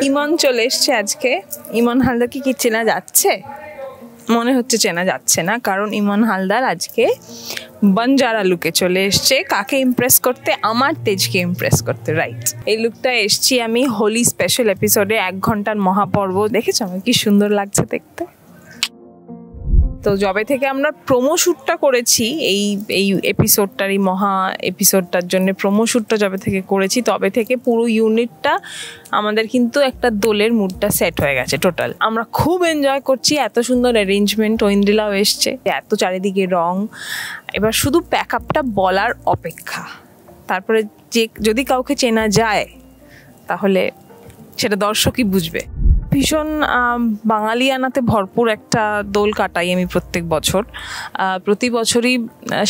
ইমন চলে এসছে আজকে। ইমন হালদারকে কি চেনা যাচ্ছে? মনে হচ্ছে চেনা যাচ্ছে না, কারণ ইমন হালদার আজকে বনজারা লুকে চলে এসছে। কাকে ইমপ্রেস করতে? আমার তেজকে ইমপ্রেস করতে। রাইট, এই লুকটা এসছি আমি হোলি স্পেশাল এপিসোডে, 1 ঘন্টার মহাপর্ব। দেখেছো আমার কি সুন্দর লাগছে দেখতে? তো যবে থেকে আমরা প্রোমো শ্যুটটা করেছি এই এপিসোডটার, এই মহা এপিসোডটার জন্য প্রোমো শ্যুটটা যবে থেকে করেছি, তবে থেকে পুরো ইউনিটটা আমাদের কিন্তু একটা দোলের মুডটা সেট হয়ে গেছে টোটাল। আমরা খুব এনজয় করছি, এত সুন্দর অ্যারেঞ্জমেন্ট, ঐন্দ্রিলাও এসছে, এত চারিদিকে রং। এবার শুধু প্যাক আপটা বলার অপেক্ষা। তারপরে যদি কাউকে চেনা যায় তাহলে সেটা দর্শকই বুঝবে। ভীষণ বাঙালিয়ানাতে ভরপুর একটা দোল কাটাই আমি প্রত্যেক বছর। প্রতি বছরই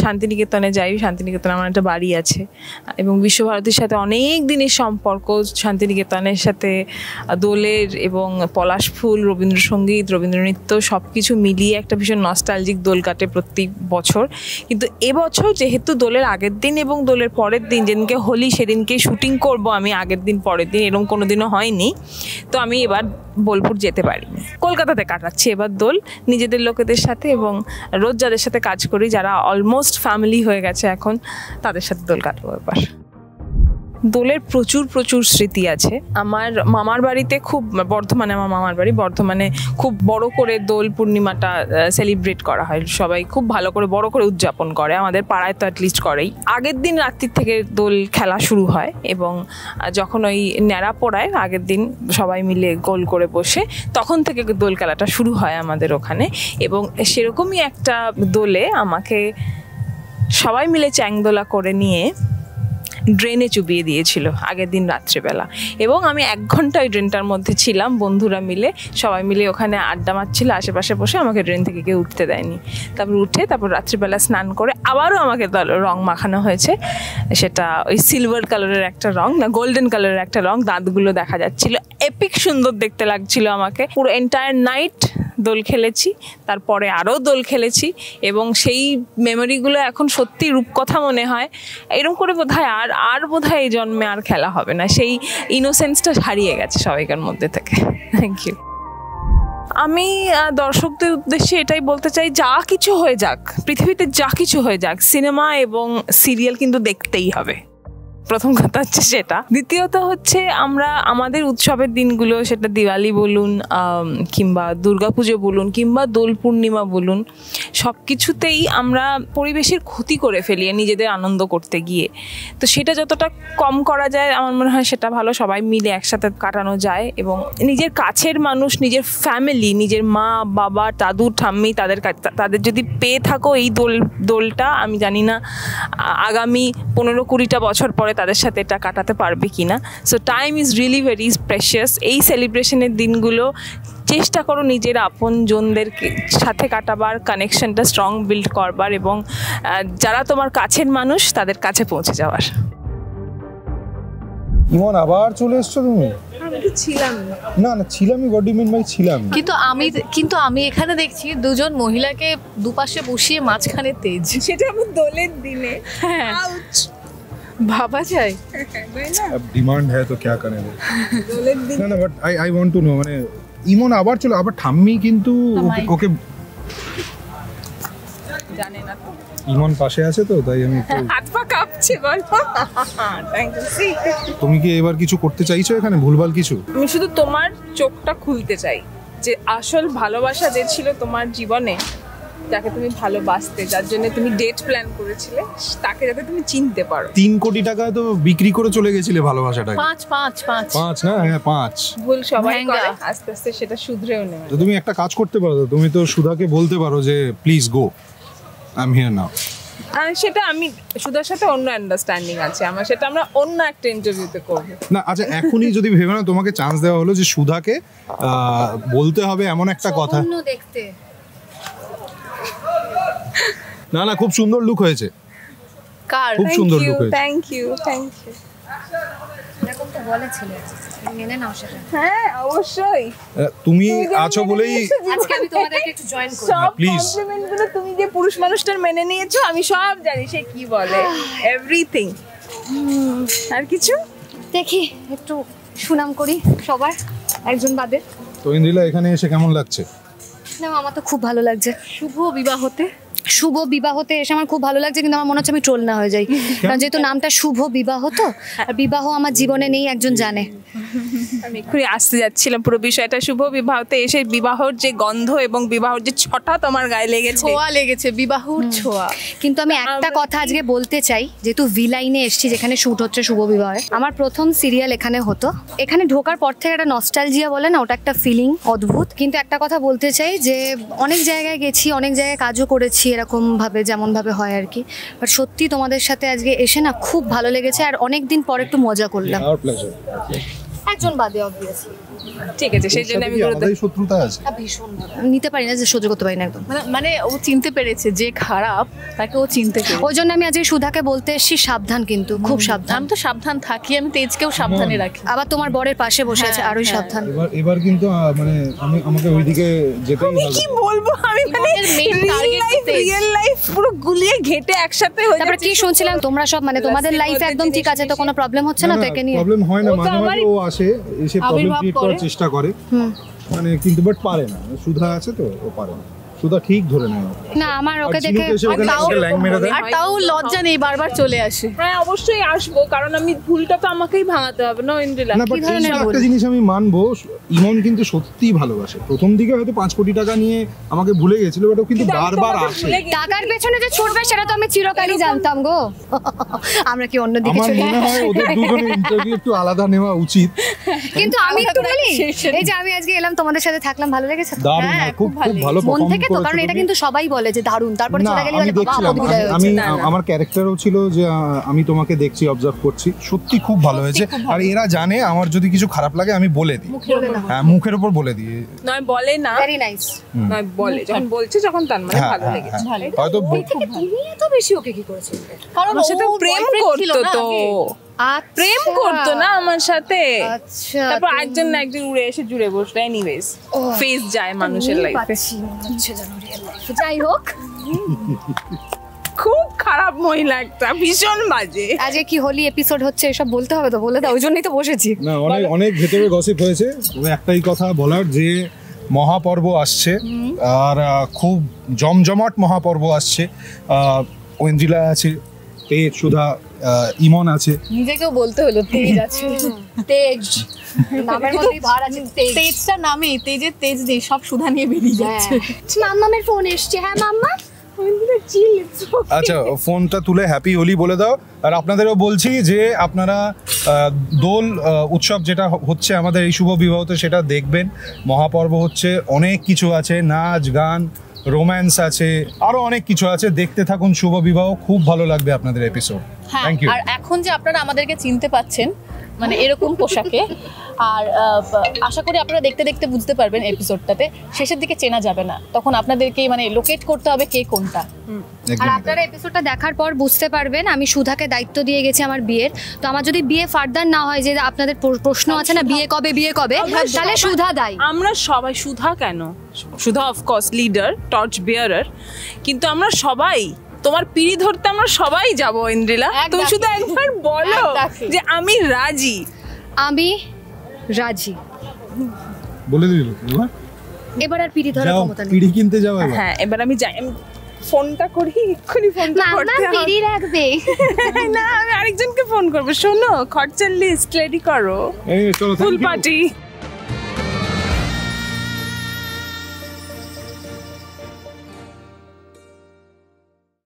শান্তিনিকেতনে যাই। শান্তিনিকেতনে আমার একটা বাড়ি আছে এবং বিশ্বভারতীর সাথে অনেক দিনের সম্পর্ক। শান্তিনিকেতনের সাথে দোলের এবং পলাশ ফুল, রবীন্দ্রসঙ্গীত, রবীন্দ্রনৃত্য সব কিছু মিলিয়ে একটা ভীষণ নস্টালজিক দোল কাটে প্রত্যেক বছর। কিন্তু এবছর যেহেতু দোলের আগের দিন এবং দোলের পরের দিন, যেদিনকে হোলি সেদিনকে শুটিং করব আমি, আগের দিন পরের দিন এরকম কোনো দিনও হয়নি, তো আমি এবার বোলপুর যেতে পারিনি। কলকাতাতে কাটাচ্ছি এবার দোল নিজেদের লোকেদের সাথে, এবং রোজ যাদের সাথে কাজ করি, যারা অলমোস্ট ফ্যামিলি হয়ে গেছে এখন, তাদের সাথে দোল কাটবো এবার। দোলের প্রচুর স্মৃতি আছে। আমার মামার বাড়িতে খুব, বর্ধমানে আমার মামার বাড়ি, বর্ধমানে খুব বড় করে দোল পূর্ণিমাটা সেলিব্রেট করা হয়। সবাই খুব ভালো করে বড় করে উদযাপন করে, আমাদের পাড়ায় তো অ্যাটলিস্ট করেই। আগের দিন রাত্রির থেকে দোল খেলা শুরু হয় এবং যখন ওই ন্যাড়া পড়ায় আগের দিন সবাই মিলে গোল করে বসে, তখন থেকে দোল খেলাটা শুরু হয় আমাদের ওখানে। এবং সেরকমই একটা দোলে আমাকে সবাই মিলে চ্যাংদোলা করে নিয়ে ড্রেনে চুবিয়ে দিয়েছিল আগের দিন রাত্রেবেলা, এবং আমি 1 ঘন্টা ওই ড্রেনটার মধ্যে ছিলাম। বন্ধুরা মিলে সবাই মিলে ওখানে আড্ডা মারছিল আশেপাশে বসে, আমাকে ড্রেন থেকে কেউ উঠতে দেয়নি। তারপর রাত্রিবেলা স্নান করে আবারও আমাকে রং মাখানো হয়েছে। সেটা ওই সিলভার কালারের একটা রং, না গোল্ডেন কালারের একটা রং, দাঁতগুলো দেখা যাচ্ছিল, এপিক সুন্দর দেখতে লাগছিল আমাকে। পুরো এন্টায়ার নাইট দোল খেলেছি, তারপরে আরও দোল খেলেছি, এবং সেই মেমোরিগুলো এখন সত্যি রূপকথা মনে হয়। এরকম করে বোধহয় বোধহয় এই জন্মে আর খেলা হবে না। সেই ইনোসেন্সটা হারিয়ে গেছে সবাইকার মধ্যে থেকে। Thank you. আমি দর্শকদের উদ্দেশ্যে এটাই বলতে চাই, যা কিছু হয়ে যাক পৃথিবীতে, যা কিছু হয়ে যাক, সিনেমা এবং সিরিয়াল কিন্তু দেখতেই হবে। প্রথম কথা হচ্ছে সেটা। দ্বিতীয়ত হচ্ছে আমরা আমাদের উৎসবের দিনগুলো, সেটা দিওয়ালি বলুন কিংবা দুর্গাপুজো বলুন কিংবা দোল পূর্ণিমা বলুন, সব কিছুতেই আমরা পরিবেশের ক্ষতি করে ফেলি নিজেদের আনন্দ করতে গিয়ে। তো সেটা যতটা কম করা যায় আমার মনে হয় সেটা ভালো। সবাই মিলে একসাথে কাটানো যায়, এবং নিজের কাছের মানুষ, নিজের ফ্যামিলি, নিজের মা বাবা, দাদু ঠাম্মি, তাদের যদি পেয়ে থাকো এই দোলটা, আমি জানি না আগামী 15-20টা বছর পরে তাদের সাথে এটা কাটাতে পারবে কিনা। So time is really very precious. এই সেলিব্রেশনের দিনগুলো চেষ্টা করো নিজের আপনজনদের সাথে কাটাবার, কানেকশনটা স্ট্রং বিল্ড করবার, এবং যারা তোমার কাছের মানুষ তাদের কাছে পৌঁছে যাওয়ার। ইমন আবার চলে এসছো তুমি? আমি তো ছিলাম না ছিলামই, what do you mean by ছিলাম? কিন্তু আমি এখানে দেখছি দুজন মহিলাকে দুপাশে বসিয়ে মাঝখানে তেজ। সেটা আমার দোলের দিনে। হ্যাঁ, ভাবা যায়। अब डिमांड है तो क्या करें? না but I want to know, মানে ইমন আবার চলো, আবার ঠাম্মি কিন্তু ওকে জানে না তো, ইমন পাশে আছে তো, তাই আমি হাত পা কাঁপছে। বলো। Thank you. তুমি কি এবার কিছু করতে চাইছো এখানে, ভুলভাল কিছু? আমি শুধু তোমার চোখটা খুলতে চাই, যে আসল ভালোবাসা যে ছিল তোমার জীবনে, যাকে তুমি ভালোবাসতে, যার জন্য তুমি ডেট প্ল্যান করেছিলে, তাকে যাতে তুমি চিনতে পারো। 3 কোটি টাকা তো বিক্রি করে চলে গেছিলে ভালোবাসাটাকে। 5 না, হ্যাঁ 5 ভুল সবাই করে, আস্তে আস্তে সেটা শুধরেও নেবে। তো তুমি একটা কাজ করতে পারো, তুমি তো সুধাকে বলতে পারো যে please go, I am here নাও। সেটা আমি সুধার সাথে অন্য আন্ডারস্ট্যান্ডিং আছে আমার, সেটা আমরা অন্য একটা ইন্টারভিউতে করব। না আচ্ছা, এখনই যদি ভেবে না, তোমাকে চান্স দেওয়া হলো যে সুধাকে বলতে হবে এমন একটা কথা। দেখতে না খুব সুন্দর লুক হয়েছে, খুব সুন্দর লুক হয়েছে। Thank you. এরকম তো বলেছিলে, মেনে নাও সেটা। হ্যাঁ অবশ্যই, তুমি আছো বলেই আজকে আমি তোমাদেরকে একটু জয়েন করব। সব প্লিজ। কমপ্লিমেন্টগুলো তুমি যে পুরুষ মানুষটার মেনে নিয়েছো, আমি সব জানি সে কি বলে, এভরিথিং। আর কিছু দেখি একটু সুনাম করি সবার। একজন বাদে। তো ইন্দ্রিলা এখানে এসে কেমন লাগছে? না আমার তো খুব ভালো লাগছে। শুভ বিবাহতে এসে আমার খুব ভালো লাগছে, কিন্তু আমার মনে হচ্ছে আমি ট্রোল না হয়ে যাই, কারণ যেহেতু নামটা শুভ বিবাহ, তো আর বিবাহ আমার জীবনে নেই, একজন জানে। আমি এক্ষুনি আসতে যাচ্ছিলাম পুরো বিষয়টা। শুভ বিবাহতে এসে বিবাহর যে গন্ধ এবং বিবাহর যে ছটা তোমার গায়ে লেগেছে, ছোঁয়া লেগেছে, বিবাহর ছোঁয়া। কিন্তু আমি একটা কথা আজকে বলতে চাই, যেহেতু ভি লাইনে এসেছি যেখানে শুট হচ্ছে শুভ বিবাহে, আমার প্রথম সিরিয়াল এখানে হতো। এখানে ঢোকার পর থেকে একটা নস্টালজিয়া বলে না, ওটা একটা ফিলিং অদ্ভুত। কিন্তু একটা কথা বলতে চাই যে অনেক জায়গায় গেছি, অনেক জায়গায় কাজও করেছি এরকম ভাবে, যেমন ভাবে হয় আর কি, বাট সত্যি তোমাদের সাথে আজকে এসে না খুব ভালো লেগেছে, আর অনেক দিন পর একটু মজা করলাম। Our pleasure. একজন বাদে অবভিয়াসলি। ঠিক আছে, সেই জন্য আমি আমাদের শত্রুতা আছে। ভীষণ নিতে পারি না, যে সহ্য করতে পারি না একদম। মানে ও চিনতে পেরেছে যে খারাপ তাকে, ও চিনতে পেরেছে। ওই জন্য আমি আজকে সুধাকে বলতে এসেছি সাবধান, কিন্তু খুব সাবধান। আমি তো সাবধান থাকি, আমি তেজকেও সাবধানে রাখি। আবার তোমার বরের পাশে বসে আছে, আরোই সাবধান। এবার কিন্তু মানে আমাকে ওইদিকে যেতেই হবে। কি বলবো আমি, মানে রিয়েল লাইফ পুরো গুলিয়ে ঘেটে একসাথে হয়ে তারপর কি শুনছিলাম তোমরা সব, মানে তোমাদের লাইফ একদম ঠিক আছে তো, কোনো প্রবলেম হচ্ছে না তো একে নিয়ে? প্রবলেম হয় না, মাঝে মাঝে ও আসে, এসে প্রবলেম ক্রিয়েট করার চেষ্টা করে, মানে কিন্তু বাট পারে না। সুধা আছে তো, ও পারে না। সুধা ঠিক ধরে নেয় না, আমার ওকে দেখে। আর তাও লজ্জা নেই, বারবার চলে আসে। হ্যাঁ অবশ্যই আসবো, কারণ আমি ভুলটা তো আমাকেই ভাঙাতে হবে না ইন্দ্রিলা। না, বাট একটা জিনিস আমি মানবো, ইমন কিন্তু সত্যিই ভালোবাসে। প্রথম দিকে হয়তো 5 কোটি টাকা নিয়ে আমাকে ভুলে গেছিল, বাট ও কিন্তু বারবার আসে। টাকার পেছনে যে ছুটবে সেটা তো আমি চিরকালই জানতাম গো। আমরা কি অন্যদিকে আমার চলে মনে হয় ওদের দুজনের ইন্টারভিউ একটু আলাদা নেওয়া উচিত। কিন্তু আমি একটু বলি, এই যে আমি আজকে এলাম তোমাদের সাথে থাকলাম, ভালো লেগেছে তো? দারুণ, খুব খুব ভালো মন পারফর্ম থেকে তো, কারণ এটা কিন্তু সবাই বলে যে দারুণ, তারপরে চলে গেলি বলে বাবা দেখছিলাম, অদ্ভুত হয়েছে। আমি আমার ক্যারেক্টারও ছিল যে আমি তোমাকে দেখছি, অবজার্ভ করছি, সত্যি খুব ভালো হয়েছে। আর এরা জানে আমার যদি কিছু খারাপ লাগে আমি বলে দিই, হ্যাঁ মুখের উপর বলে দিই, নয় বলে না, ভেরি নাইস, নয় বলে, যখন বলছে যখন তার মানে ভালো লেগেছে। হয়তো তুমি এত বেশি ওকে কি করেছিলে? কারণ আমার সাথে প্রেম করতো তো, প্রেম করতো না আমার সাথে। আচ্ছা, তারপর একজন না একজন উড়ে এসে জুড়ে বসলো। এনিওয়েজ, ফেস যায় মানুষের লাইফে। যাই হোক, খুব খারাপ মহিলা একটা, ভীষণ বাজে। আজকে কি হোলি এপিসোড হচ্ছে, এসব বলতে হবে তো, বলে দাও, ওই জন্যই তো বসেছি। না, অনেক ভেতরে গসিপ হয়েছে। তবে একটাই কথা বলার, যে মহাপর্ব আসছে, আর খুব জমজমাট মহাপর্ব আসছে। ঐন্দ্রিলা আছে, তেজ, সুধা, ইমন আছে। নিজেকেও বলতে হলো তেজ আছে, তেজ নামের মধ্যেই ভার আছে, তেজ। তেজটা নামে, তেজের তেজ নেই, সব সুধা নিয়ে বেরিয়ে যাচ্ছে। মাম্মামের ফোন এসছে। হ্যাঁ মাম্মা, আচ্ছা, ফোনটা তুলে হ্যাপি হোলি বলে দাও। আর আপনাদেরও বলছি যে আপনারা দোল উৎসব যেটা হচ্ছে আমাদের এই শুভ বিবাহতে, সেটা দেখবেন। মহাপর্ব হচ্ছে, অনেক কিছু আছে, নাচ গান, রোম্যান্স আছে, আরো অনেক কিছু আছে। দেখতে থাকুন শুভ বিবাহ, খুব ভালো লাগবে আপনাদের এপিসোড। হ্যাঁ, থ্যাংক ইউ। আর এখন যে আপনারা আমাদেরকে চিনতে পাচ্ছেন, মানে এরকম পোশাকে, আর আশা করি আপনারা দেখতে দেখতে বুঝতে পারবেন এপিসোডটাতে, শেষের দিকে চেনা যাবে না, তখন আপনাদেরকে মানে লোকেট করতে হবে কে কোনটা। আর আপনারা এপিসোডটা দেখার পর বুঝতে পারবেন, আমি সুধাকে দায়িত্ব দিয়ে গেছি আমার বিয়ের। তো আমার যদি বিয়ে ফার্দার না হয়, যে আপনাদের প্রশ্ন আছে না বিয়ে কবে, তাহলে সুধা দায়ী। আমরা সবাই, সুধা কেন, সুধা অফকোর্স লিডার, টর্চ বিয়ারার, কিন্তু আমরা সবাই তোমার পিড়ি ধরতে আমরা সবাই যাবো ইন্দ্রিলা। তুমি শুধু একবার বলো যে আমি রাজি। আমি রাজি বলে দিল। এবার আর পিড়ি ধরার ক্ষমতা নেই। পিড়ি কিনতে যাও এবার। হ্যাঁ, এবার আমি যাই, আমি ফোনটা করি, এক্ষুনি ফোনটা করতে হবে। পিড়ি রাখবে না, আমি আরেকজনকে ফোন করবো। শোনো, খরচার লিস্ট রেডি করো, এই চলো, ফুল পার্টি।